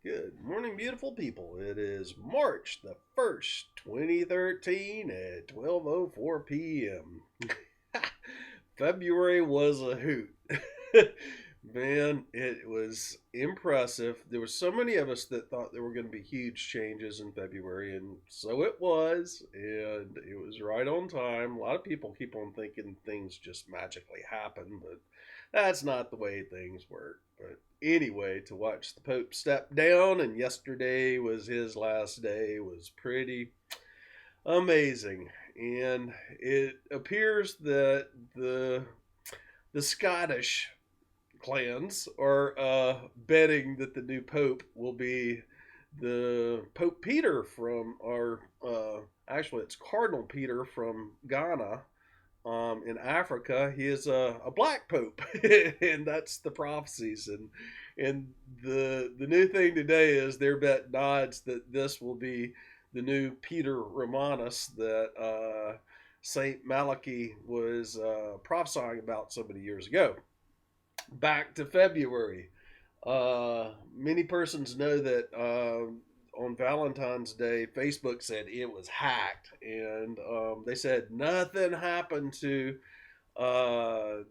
Good morning, beautiful people. It is March the 1st, 2013 at 12:04 p.m. February was a hoot. Man, it was impressive. There were so many of us that thought there were going to be huge changes in February, and so it was, and it was right on time. A lot of people keep on thinking things just magically happen, but that's not the way things work. But anyway, to watch the Pope step down, and yesterday was his last day, was pretty amazing. And it appears that the Scottish clans are betting that the new pope will be the Pope Peter from our actually it's Cardinal Peter from Ghana in Africa. He is a black pope, and that's the prophecies. And the new thing today is their bet nods that this will be the new Peter Romanus that Saint Malachi was prophesying about so many years ago. Back to February. Many persons know that on Valentine's Day, Facebook said it was hacked, and they said nothing happened to uh,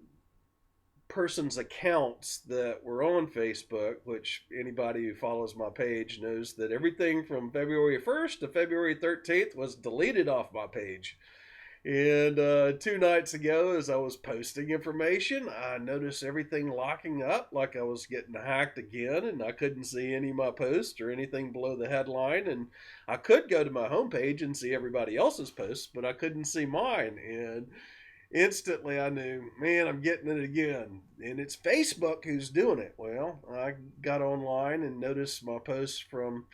persons' accounts that were on Facebook, which anybody who follows my page knows that everything from February 1st to February 13th was deleted off my page. And 2 nights ago, as I was posting information, I noticed everything locking up like I was getting hacked again, and I couldn't see any of my posts or anything below the headline. And I could go to my homepage and see everybody else's posts, but I couldn't see mine. And instantly I knew, man, I'm getting it again. And it's Facebook who's doing it. Well, I got online and noticed my posts from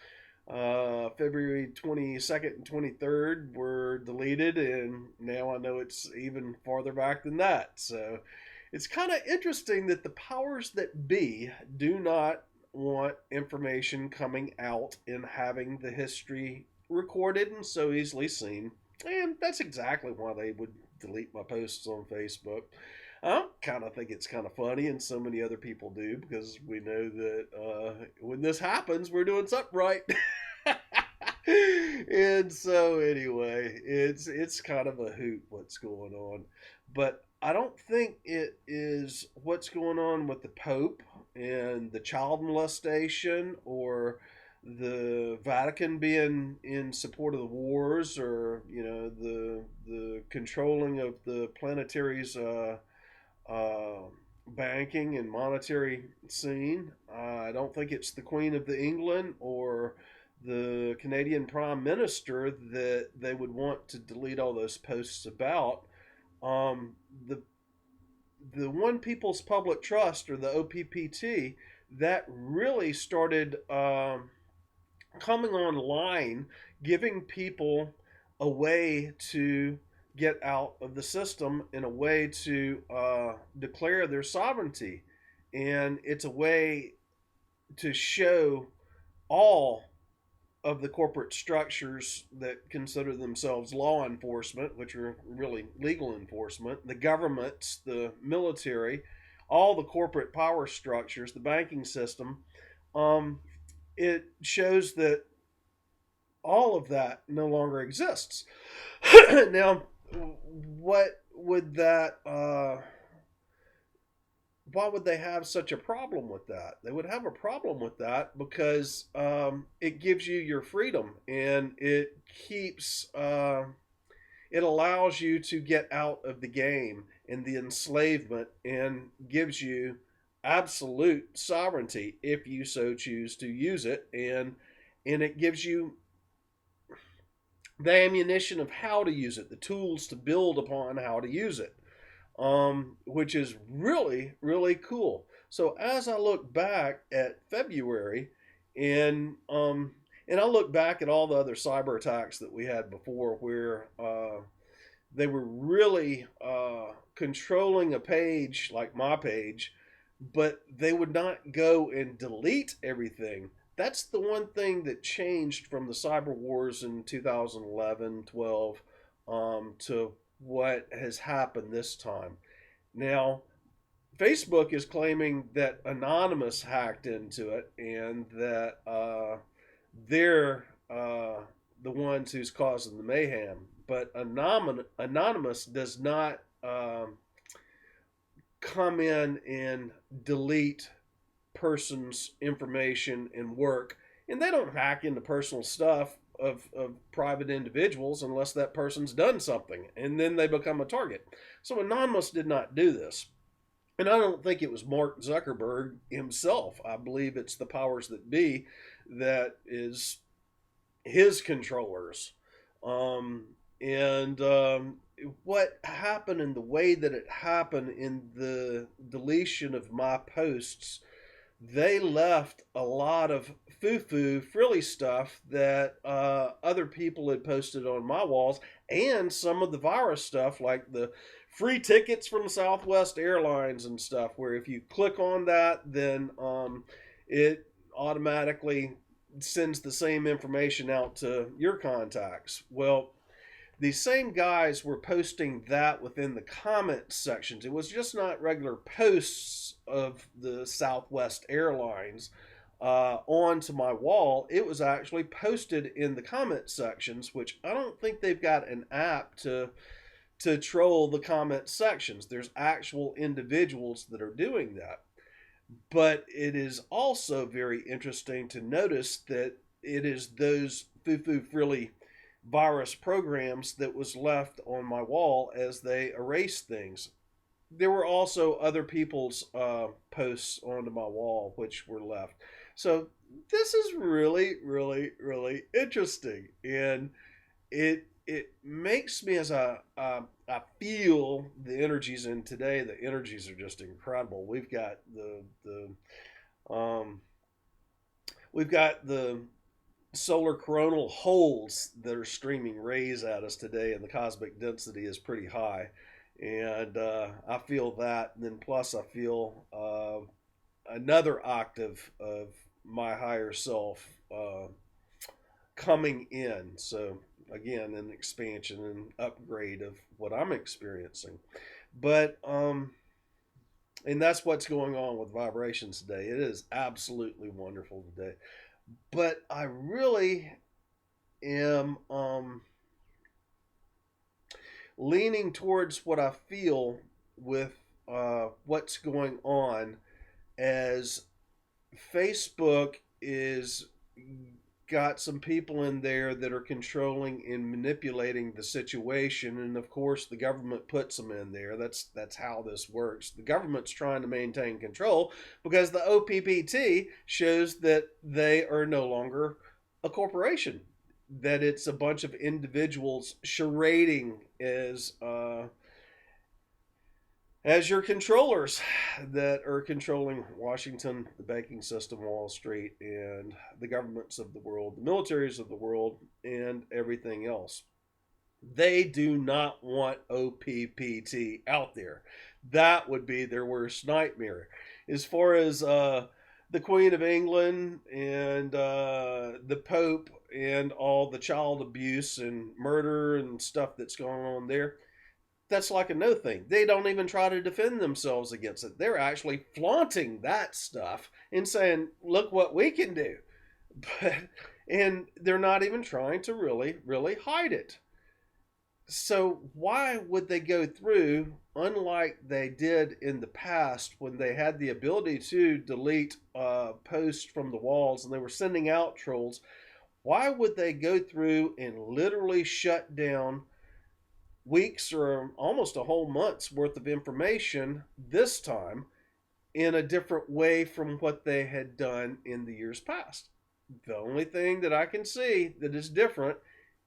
February 22nd and 23rd were deleted, and now I know it's even farther back than that. So it's kind of interesting that the powers that be do not want information coming out and having the history recorded and so easily seen. And that's exactly why they would delete my posts on Facebook. I kind of think it's kind of funny, and so many other people do, because we know that when this happens, we're doing something right. And so anyway, it's kind of a hoot what's going on, but I don't think it is what's going on with the Pope and the child molestation, or the Vatican being in support of the wars, or the controlling of the planetary's uh, banking and monetary scene. I don't think it's the Queen of the England or the Canadian Prime Minister that they would want to delete all those posts about. Um, the the One People's Public Trust, or the OPPT, that really started coming online, giving people a way to get out of the system, in a way to declare their sovereignty. And it's a way to show all of the corporate structures that consider themselves law enforcement, which are really legal enforcement, the governments, the military, all the corporate power structures, the banking system. Um, it shows that all of that no longer exists. Now, what would that? Why would they have such a problem with that? They would have a problem with that because it gives you your freedom, and it allows you to get out of the game and the enslavement, and gives you absolute sovereignty if you so choose to use it, and it gives you the ammunition of how to use it, the tools to build upon how to use it, which is really, really cool. So as I look back at February, and I look back at all the other cyber attacks that we had before, where they were really controlling a page like my page, but they would not go and delete everything. That's the one thing that changed from the cyber wars in 2011, 12, to what has happened this time. Now, Facebook is claiming that Anonymous hacked into it, and that they're the ones who's causing the mayhem. But anonymous does not come in and delete person's information and work, and they don't hack into personal stuff of private individuals unless that person's done something, and then they become a target. So Anonymous did not do this. And I don't think it was Mark Zuckerberg himself. I believe it's the powers that be that is his controllers. And what happened and the way that it happened in the deletion of my posts, they left a lot of foo-foo frilly stuff that other people had posted on my walls, and some of the virus stuff like the free tickets from Southwest Airlines and stuff, where if you click on that, then it automatically sends the same information out to your contacts. Well, these same guys were posting that within the comment sections. It was just not regular posts of the Southwest Airlines onto my wall. It was actually posted in the comment sections, which I don't think they've got an app to troll the comment sections. There's actual individuals that are doing that. But it is also very interesting to notice that it is those foo-foo frilly virus programs that was left on my wall as they erased things. There were also other people's posts onto my wall which were left. So this is really, really, really interesting, and it makes me, as I feel the energies in today. The energies are just incredible. Um, we've got the solar coronal holes that are streaming rays at us today, and the cosmic density is pretty high. And I feel that. And then plus, I feel another octave of my higher self coming in. So, again, an expansion and upgrade of what I'm experiencing. But, and that's what's going on with vibrations today. It is absolutely wonderful today. But I really am leaning towards what I feel with what's going on, as Facebook is got some people in there that are controlling and manipulating the situation, and of course the government puts them in there. That's how this works. The government's trying to maintain control because the OPPT shows that they are no longer a corporation, that it's a bunch of individuals charading as your controllers that are controlling Washington, the banking system, Wall Street, and the governments of the world, the militaries of the world, and everything else. They do not want OPPT out there. That would be their worst nightmare. As far as the Queen of England and the Pope and all the child abuse and murder and stuff that's going on there, that's like a no thing. They don't even try to defend themselves against it. They're actually flaunting that stuff and saying, look what we can do. But and they're not even trying to really, really hide it. So why would they go through, unlike they did in the past when they had the ability to delete posts from the walls and they were sending out trolls, why would they go through and literally shut down weeks or almost a whole month's worth of information this time in a different way from what they had done in the years past? The only thing that I can see that is different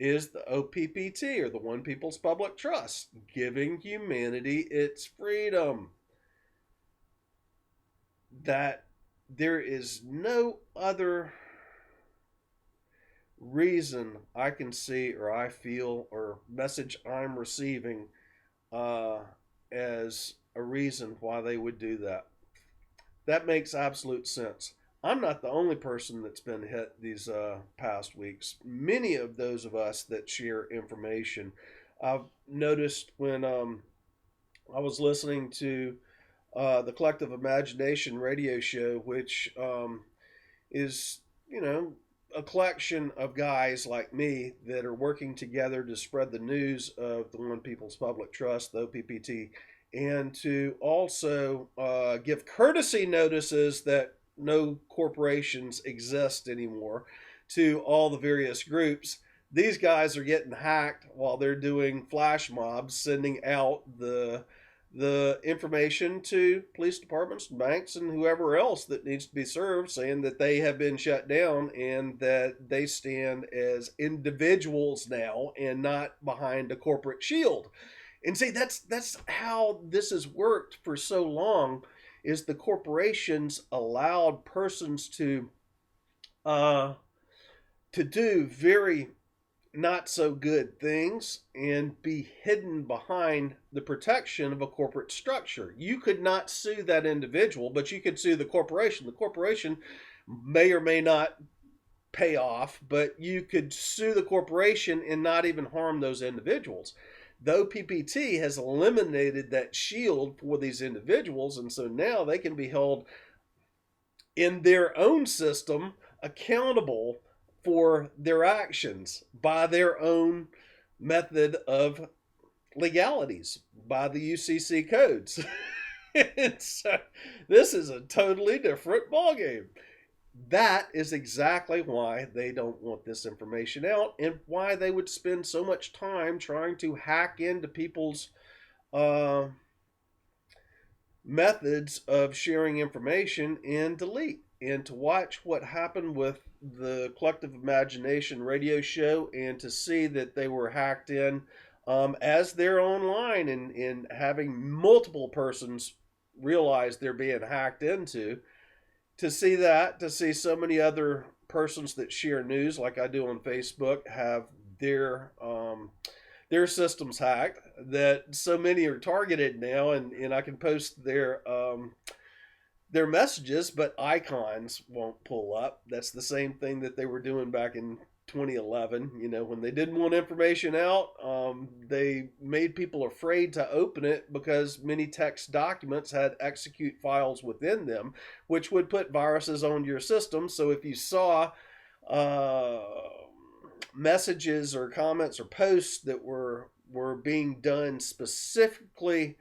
is the OPPT, or the One People's Public Trust, giving humanity its freedom. That there is no other reason I can see or I feel or message I'm receiving as a reason why they would do that. That makes absolute sense. I'm not the only person that's been hit these past weeks. Many of those of us that share information, I've noticed when I was listening to the Collective Imagination radio show, which is, a collection of guys like me that are working together to spread the news of the One People's Public Trust, the OPPT, and to also give courtesy notices that no corporations exist anymore to all the various groups. These guys are getting hacked while they're doing flash mobs, sending out the information to police departments, banks, and whoever else that needs to be served, saying that they have been shut down and that they stand as individuals now and not behind a corporate shield. And see, that's how this has worked for so long. Is the corporations allowed persons uh, to do very not so good things and be hidden behind the protection of a corporate structure. You could not sue that individual, but you could sue the corporation. The corporation may or may not pay off, but you could sue the corporation and not even harm those individuals. Though PPT has eliminated that shield for these individuals, and so now they can be held in their own system accountable for their actions by their own method of legalities, by the UCC codes. And so this is a totally different ballgame. That is exactly why they don't want this information out and why they would spend so much time trying to hack into people's methods of sharing information and delete. And to watch what happened with the Collective Imagination radio show and to see that they were hacked in as they're online and having multiple persons realize they're being hacked into, to see that, to see so many other persons that share news like I do on Facebook have their systems hacked, that so many are targeted now, and I can post their messages, but icons won't pull up. That's the same thing that they were doing back in 2011. You know, when they didn't want information out, they made people afraid to open it because many text documents had execute files within them, which would put viruses on your system. So if you saw messages or comments or posts that were being done specifically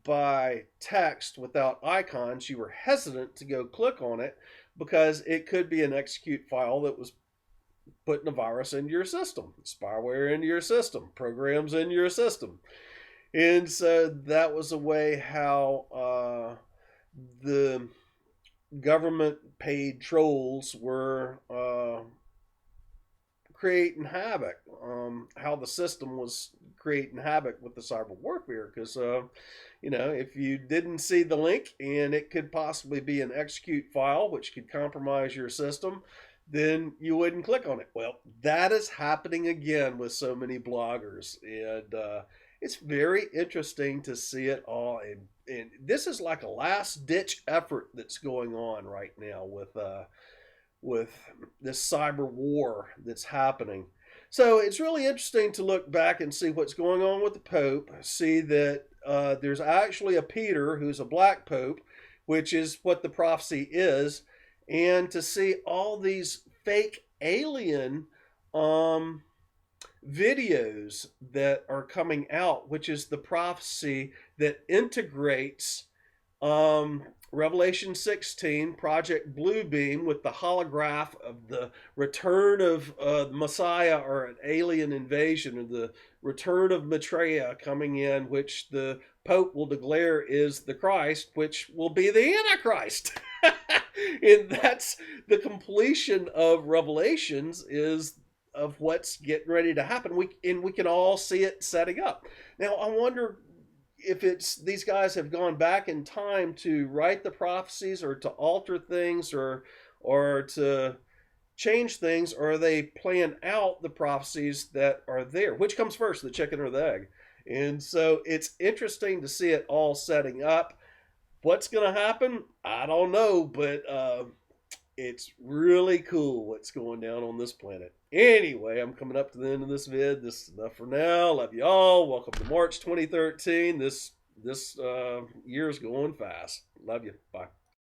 by text without icons, you were hesitant to go click on it because it could be an execute file that was putting a virus into your system, spyware into your system, programs into your system. And so that was a way how the government paid trolls were creating havoc, how the system was creating havoc with the cyber warfare. Because, you know, if you didn't see the link and it could possibly be an execute file, which could compromise your system, then you wouldn't click on it. Well, that is happening again with so many bloggers. And it's very interesting to see it all. And this is like a last ditch effort that's going on right now with this cyber war that's happening. So it's really interesting to look back and see what's going on with the Pope, see that there's actually a Peter who's a black Pope, which is what the prophecy is, and to see all these fake alien videos that are coming out, which is the prophecy that integrates Revelation 16, Project Bluebeam, with the holograph of the return of the Messiah or an alien invasion, or the return of Maitreya coming in, which the Pope will declare is the Christ, which will be the Antichrist. And that's the completion of Revelations, is of what's getting ready to happen. We can all see it setting up. Now, I wonder if it's these guys have gone back in time to write the prophecies or to alter things or to change things, or are they plan out the prophecies that are there? Which comes first, the chicken or the egg? And so it's interesting to see it all setting up. What's going to happen? I don't know, but it's really cool what's going down on this planet. Anyway, I'm coming up to the end of this vid. This is enough for now. Love you all. Welcome to March 2013. This year's going fast. Love you. Bye.